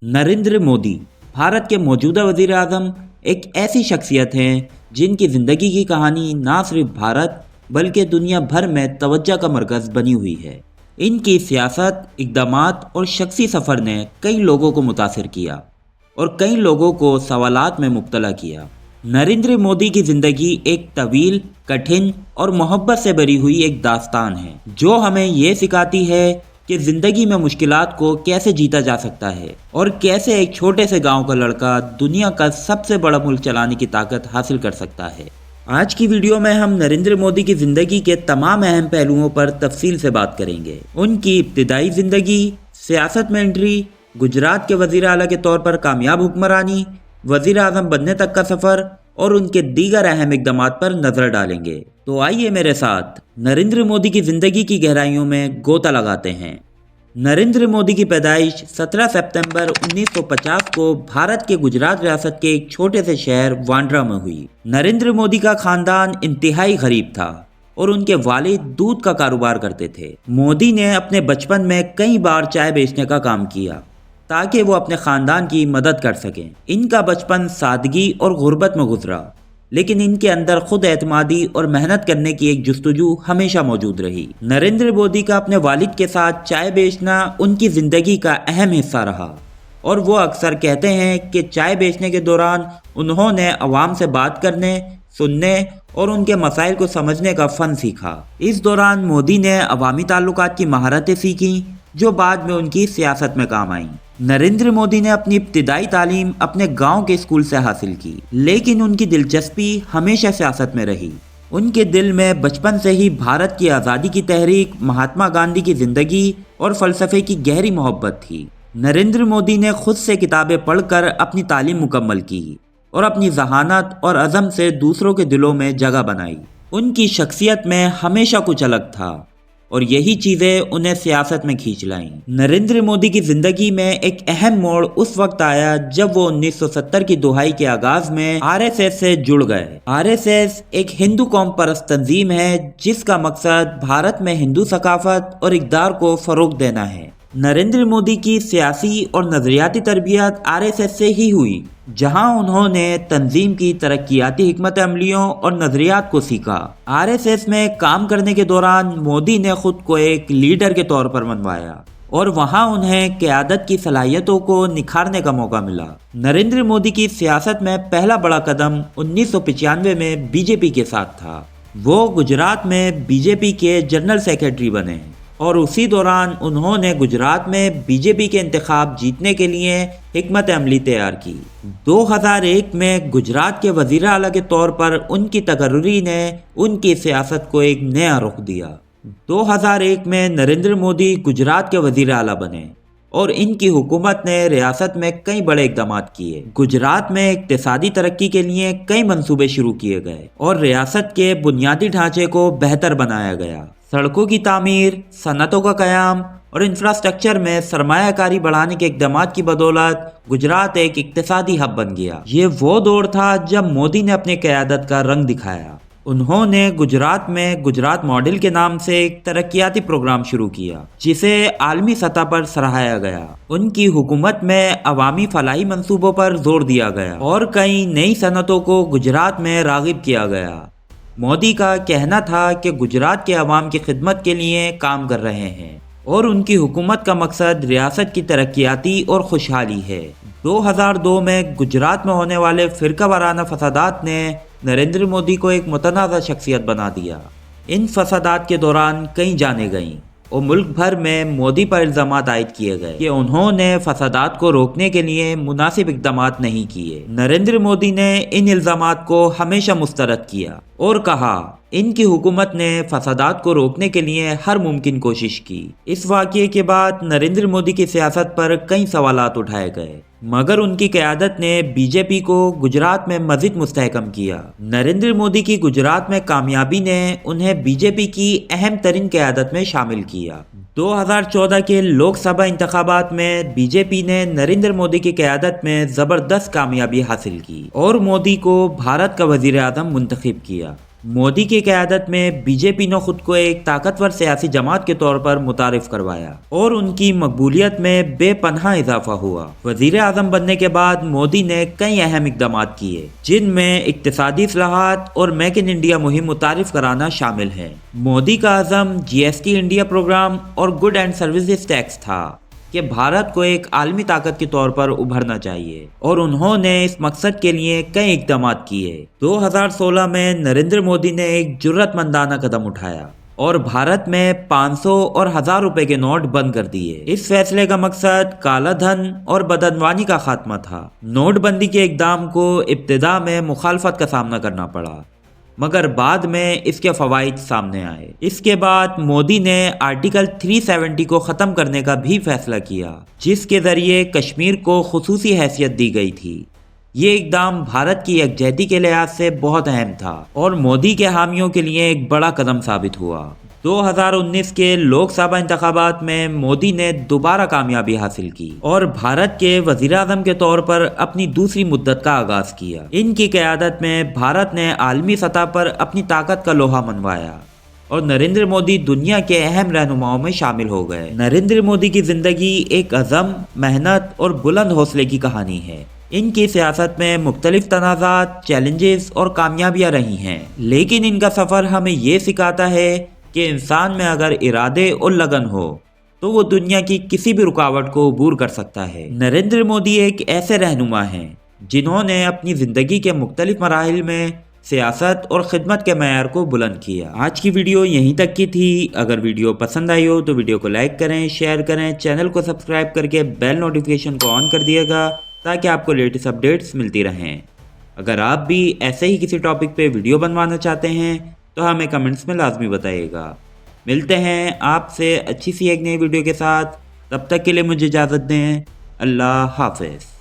नरेंद्र मोदी भारत के मौजूदा वज़ीर आज़म एक ऐसी शख्सियत हैं जिनकी ज़िंदगी की कहानी ना सिर्फ भारत बल्कि दुनिया भर में तवज्जो का मरकज़ बनी हुई है। इनकी सियासत, इक़दामात और शख्सी सफ़र ने कई लोगों को मुतासिर किया और कई लोगों को सवालात में मुब्तला किया। नरेंद्र मोदी की ज़िंदगी एक तवील, कठिन और मोहब्बत से भरी हुई एक दास्तान है जो हमें ये सिखाती है कि ज़िंदगी में मुश्किलात को कैसे जीता जा सकता है और कैसे एक छोटे से गांव का लड़का दुनिया का सबसे बड़ा मुल्क चलाने की ताकत हासिल कर सकता है। आज की वीडियो में हम नरेंद्र मोदी की ज़िंदगी के तमाम अहम पहलुओं पर तफसील से बात करेंगे। उनकी इब्तिदाई ज़िंदगी, सियासत में एंट्री, गुजरात के वज़ीर आला के तौर पर कामयाब हुक्मरानी, वज़ीर आज़म बनने तक का सफ़र और उनके दीगर अहम इक़दामात पर नज़र डालेंगे। तो आइए मेरे साथ नरेंद्र मोदी की ज़िंदगी की गहराइयों में गोता लगाते हैं। नरेंद्र मोदी की पैदाइश 17 सितंबर 1950 को भारत के गुजरात रियासत के एक छोटे से शहर वांड्रा में हुई। नरेंद्र मोदी का ख़ानदान इंतहाई गरीब था और उनके वालिद दूध का कारोबार करते थे। मोदी ने अपने बचपन में कई बार चाय बेचने का काम किया ताकि वो अपने ख़ानदान की मदद कर सकें। इनका बचपन सादगी और गुर्बत में गुजरा, लेकिन इनके अंदर खुद एतमादी और मेहनत करने की एक जुस्तजू हमेशा मौजूद रही। नरेंद्र मोदी का अपने वालिद के साथ चाय बेचना उनकी ज़िंदगी का अहम हिस्सा रहा और वो अक्सर कहते हैं कि चाय बेचने के दौरान उन्होंने अवाम से बात करने, सुनने और उनके मसाइल को समझने का फ़न सीखा। इस दौरान मोदी ने अवामी ताल्लुकात की महारतें सीखीं जो बाद में उनकी सियासत में काम आईं। नरेंद्र मोदी ने अपनी इब्तिदाई तालीम अपने गांव के स्कूल से हासिल की, लेकिन उनकी दिलचस्पी हमेशा सियासत में रही। उनके दिल में बचपन से ही भारत की आज़ादी की तहरीक, महात्मा गांधी की ज़िंदगी और फ़लसफ़े की गहरी मोहब्बत थी। नरेंद्र मोदी ने खुद से किताबें पढ़कर अपनी तालीम मुकम्मल की और अपनी ज़हानत और अज़म से दूसरों के दिलों में जगह बनाई। उनकी शख्सियत में हमेशा कुछ अलग था और यही चीज़ें उन्हें सियासत में खींच लाईं। नरेंद्र मोदी की ज़िंदगी में एक अहम मोड़ उस वक्त आया जब वो 1970 की दुहाई के आगाज़ में आरएसएस से जुड़ गए। आरएसएस एक हिंदू कौम परस्त तंजीम है जिसका मकसद भारत में हिंदू सकाफत और इक़्तिदार को फ़रोग़ देना है। नरेंद्र मोदी की सियासी और नज़रियाती तरबियत आरएसएस से ही हुई, जहां उन्होंने तंजीम की तरक्याती हिकमत अमलियों और नज़रियात को सीखा। आरएसएस में काम करने के दौरान मोदी ने खुद को एक लीडर के तौर पर मनवाया और वहां उन्हें क़यादत की सलाहियतों को निखारने का मौका मिला। नरेंद्र मोदी की सियासत में पहला बड़ा कदम 1995 में बीजेपी के साथ था। वो गुजरात में बीजेपी के जनरल सेक्रेटरी बने और उसी दौरान उन्होंने गुजरात में बीजेपी के इंतखाब जीतने के लिए हिकमत अमली तैयार की। 2001 में गुजरात के वज़ीर आला के तौर पर उनकी तकर्रुरी ने उनकी सियासत को एक नया रुख दिया। 2001 में नरेंद्र मोदी गुजरात के वज़ीर आला बने और इनकी हुकूमत ने रियासत में कई बड़े इक़दामात किए। गुजरात में इक़्तिसादी तरक्की के लिए कई मंसूबे शुरू किए गए और रियासत के बुनियादी ढांचे को बेहतर बनाया गया। सड़कों की तामीर, सनतों का क़याम और इंफ्रास्ट्रक्चर में सरमायाकारी बढ़ाने के इक़दामात की बदौलत गुजरात एक इक़्तिसादी हब बन गया। ये वो दौर था जब मोदी ने अपनी क़यादत का रंग दिखाया। उन्होंने गुजरात में गुजरात मॉडल के नाम से एक तरक्याती प्रोग्राम शुरू किया जिसे आलमी सतह पर सराहाया गया। उनकी हुकूमत में अवामी फलाही मंसूबों पर जोर दिया गया और कई नई सनतों को गुजरात में राग़िब किया गया। मोदी का कहना था कि गुजरात के अवाम की खिदमत के लिए काम कर रहे हैं और उनकी हुकूमत का मकसद रियासत की तरक्याती और खुशहाली है। 2002 में गुजरात में होने वाले फ़िरका वाराना फसादात ने नरेंद्र मोदी को एक मुतनाज़ा शख्सियत बना दिया। इन फसादात के दौरान कई जानें गईं और मुल्क भर में मोदी पर इल्ज़ामात आयद किए गए कि उन्होंने फसादात को रोकने के लिए मुनासिब इक़दामात नहीं किए। नरेंद्र मोदी ने इन इल्ज़ामात को हमेशा मुस्तरद किया और कहा इनकी हुकूमत ने फसादात को रोकने के लिए हर मुमकिन कोशिश की। इस वाक़ये के बाद नरेंद्र मोदी की सियासत पर कई सवालात उठाए गए, मगर उनकी क़यादत ने बीजेपी को गुजरात में मज़ीद मुस्तहकम किया। नरेंद्र मोदी की गुजरात में कामयाबी ने उन्हें बीजेपी की अहम तरीन क़यादत में शामिल किया। 2014 के लोकसभा इंतखाबात में बीजेपी ने नरेंद्र मोदी की क़यादत में ज़बरदस्त कामयाबी हासिल की और मोदी को भारत का वज़ीर आज़म मुंतखब किया। मोदी की क़यादत में बीजेपी ने खुद को एक ताकतवर सियासी जमात के तौर पर मुतारिफ करवाया और उनकी मकबूलियत में बेपनाह इजाफा हुआ। वजीर आज़म बनने के बाद मोदी ने कई अहम इक़दाम किए, जिनमें इक्तिसादी इस्लाहात और मेक इन इंडिया मुहिम मुतारिफ कराना शामिल है। मोदी का अज़म GST इंडिया प्रोग्राम और गुड एंड सर्विसेज टैक्स था कि भारत को एक आलमी ताकत के तौर पर उभरना चाहिए, और उन्होंने इस मकसद के लिए कई इक़दाम किए। 2016 में नरेंद्र मोदी ने एक जुर्रतमंदाना कदम उठाया और भारत में 500 और 1000 रुपए के नोट बंद कर दिए। इस फैसले का मकसद काला धन और बदअनवानी का खात्मा था। नोटबंदी के इक़दाम को इब्तिदा में मुखालफत का सामना करना पड़ा, मगर बाद में इसके फ़वाइद सामने आए। इसके बाद मोदी ने आर्टिकल 370 को ख़त्म करने का भी फैसला किया, जिसके ज़रिए कश्मीर को खुसूसी हैसियत दी गई थी। ये इक़दाम भारत की यकजहती के लिहाज से बहुत अहम था और मोदी के हामियों के लिए एक बड़ा कदम साबित हुआ। 2019 के लोकसभा इंतखाबात में मोदी ने दोबारा कामयाबी हासिल की और भारत के वज़ीर आज़म के तौर पर अपनी दूसरी मुद्दत का आगाज़ किया। इनकी क़यादत में भारत ने आलमी सतह पर अपनी ताकत का लोहा मनवाया और नरेंद्र मोदी दुनिया के अहम रहनुमाओं में शामिल हो गए। नरेंद्र मोदी की ज़िंदगी एक अज़म, मेहनत और बुलंद हौसले की कहानी है। इनकी सियासत में मुख्तलिफ तनाज़ात, चैलेंजेस और कामयाबियाँ रही हैं, लेकिन इनका सफ़र हमें ये सिखाता है कि इंसान में अगर इरादे और लगन हो तो वो दुनिया की किसी भी रुकावट को अबूर कर सकता है। नरेंद्र मोदी एक ऐसे रहनुमा हैं जिन्होंने अपनी ज़िंदगी के मुख्तलिफ मराहिल में सियासत और ख़िदमत के मयार को बुलंद किया। आज की वीडियो यहीं तक की थी। अगर वीडियो पसंद आई हो तो वीडियो को लाइक करें, शेयर करें, चैनल को सब्सक्राइब करके बेल नोटिफिकेशन को ऑन कर दिएगा ताकि आपको लेटेस्ट अपडेट्स मिलती रहें। अगर आप भी ऐसे ही किसी टॉपिक पे वीडियो बनवाना चाहते हैं तो हमें कमेंट्स में लाजमी बताइएगा। मिलते हैं आपसे अच्छी सी एक नई वीडियो के साथ। तब तक के लिए मुझे इजाज़त दें। अल्लाह हाफ़िज़।